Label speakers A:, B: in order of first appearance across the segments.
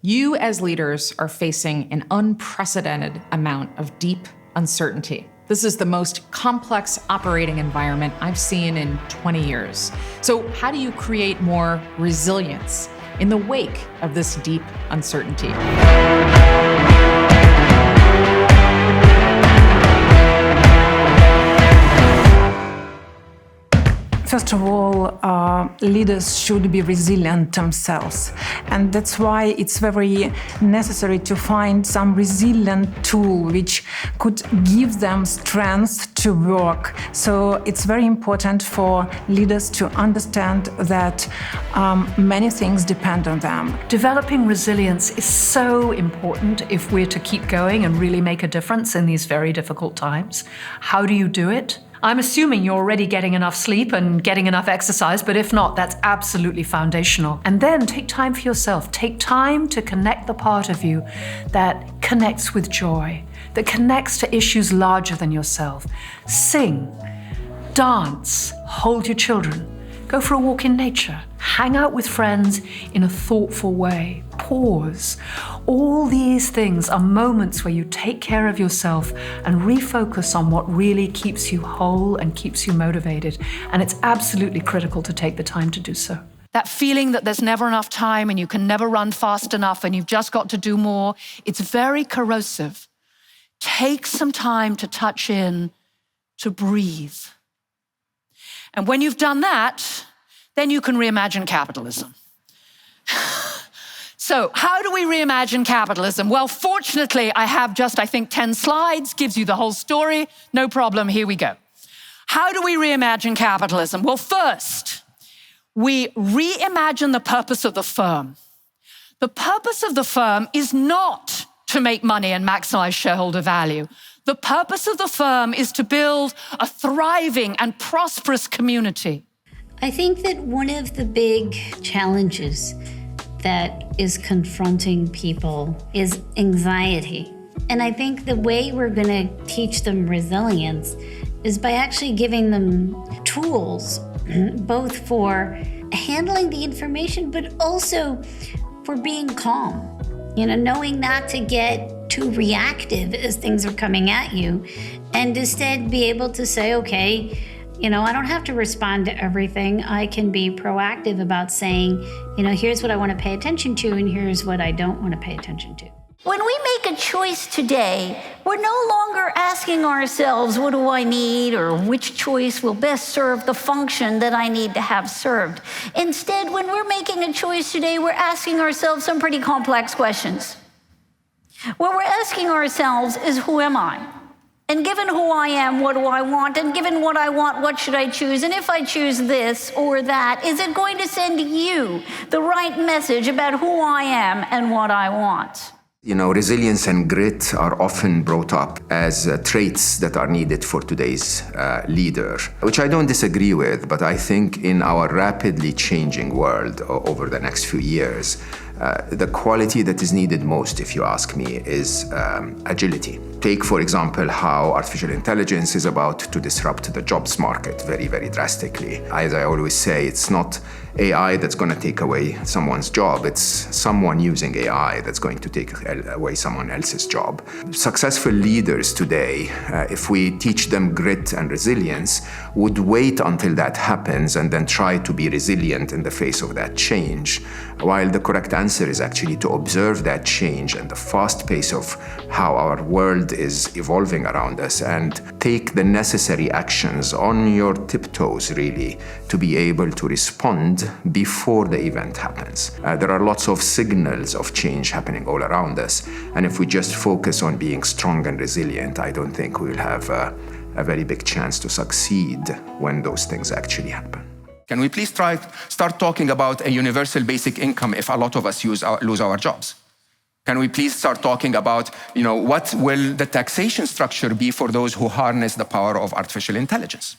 A: You as leaders are facing an unprecedented amount of deep uncertainty. This is the most complex operating environment I've seen in 20 years. So how do you create more resilience in the wake of this deep uncertainty?
B: First of all, leaders should be resilient themselves. And that's why it's very necessary to find some resilient tool which could give them strength to work. So it's very important for leaders to understand that many things depend on them.
C: Developing resilience is so important if we're to keep going and really make a difference in these very difficult times. How do you do it? I'm assuming you're already getting enough sleep and getting enough exercise, but if not, that's absolutely foundational. And then take time for yourself. Take time to connect the part of you that connects with joy, that connects to issues larger than yourself. Sing, dance, hold your children, go for a walk in nature, hang out with friends in a thoughtful way, pause. All these things are moments where you take care of yourself and refocus on what really keeps you whole and keeps you motivated. And it's absolutely critical to take the time to do so. That feeling that there's never enough time and you can never run fast enough and you've just got to do more, it's very corrosive. Take some time to touch in, to breathe. And when you've done that, then you can reimagine capitalism. So how do we reimagine capitalism? Well, fortunately, I have just, 10 slides, gives you the whole story. No problem, here we go. How do we reimagine capitalism? Well, first, we reimagine the purpose of the firm. The purpose of the firm is not to make money and maximize shareholder value. The purpose of the firm is to build a thriving and prosperous community.
D: I think that one of the big challenges that is confronting people is anxiety. And I think the way we're going to teach them resilience is by actually giving them tools, both for handling the information, but also for being calm. Knowing not to get too reactive as things are coming at you, and instead be able to say, okay, I don't have to respond to everything. I can be proactive about saying, here's what I want to pay attention to, and here's what I don't want to pay attention to.
E: When we make a choice today, we're no longer asking ourselves, what do I need, or which choice will best serve the function that I need to have served. Instead, when we're making a choice today, we're asking ourselves some pretty complex questions. What we're asking ourselves is, who am I? And given who I am, what do I want? And given what I want, what should I choose? And if I choose this or that, is it going to send you the right message about who I am and what I want?
F: Resilience and grit are often brought up as traits that are needed for today's leader, which I don't disagree with, but I think in our rapidly changing world over the next few years, the quality that is needed most, if you ask me, is agility. Take, for example, how artificial intelligence is about to disrupt the jobs market very, very drastically. As I always say, it's not AI that's going to take away someone's job. It's someone using AI that's going to take away someone else's job. Successful leaders today, if we teach them grit and resilience, would wait until that happens and then try to be resilient in the face of that change, while the correct answer is actually to observe that change and the fast pace of how our world is evolving around us and take the necessary actions on your tiptoes, really, to be able to respond before the event happens. There are lots of signals of change happening all around us, and if we just focus on being strong and resilient, I don't think we'll have a very big chance to succeed when those things actually happen.
G: Can we please start talking about a universal basic income if a lot of us lose our jobs? Can we please start talking about, what will the taxation structure be for those who harness the power of artificial intelligence?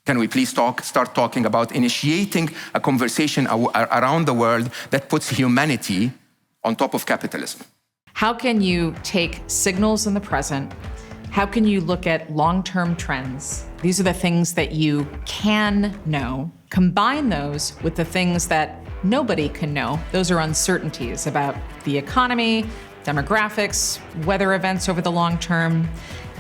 G: Can we please start talking about initiating a conversation around the world that puts humanity on top of capitalism?
A: How can you take signals in the present? How can you look at long-term trends? These are the things that you can know. Combine those with the things that nobody can know. Those are uncertainties about the economy, demographics, weather events over the long term,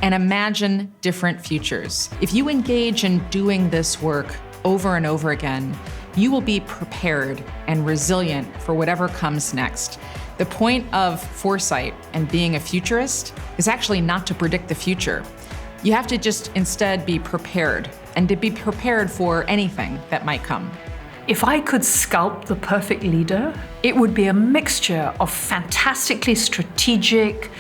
A: and imagine different futures. If you engage in doing this work over and over again, you will be prepared and resilient for whatever comes next. The point of foresight and being a futurist is actually not to predict the future. You have to just instead be prepared, and to be prepared for anything that might come.
C: If I could sculpt the perfect leader, it would be a mixture of fantastically strategic,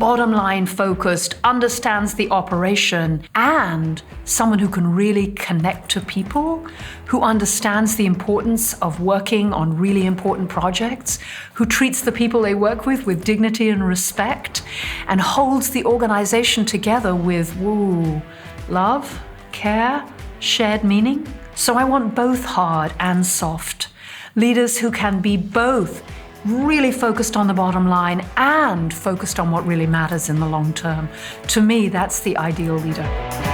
C: bottom line focused, understands the operation, and someone who can really connect to people, who understands the importance of working on really important projects, who treats the people they work with dignity and respect, and holds the organization together with love, care, shared meaning. So I want both hard and soft. Leaders who can be both really focused on the bottom line and focused on what really matters in the long term. To me, that's the ideal leader.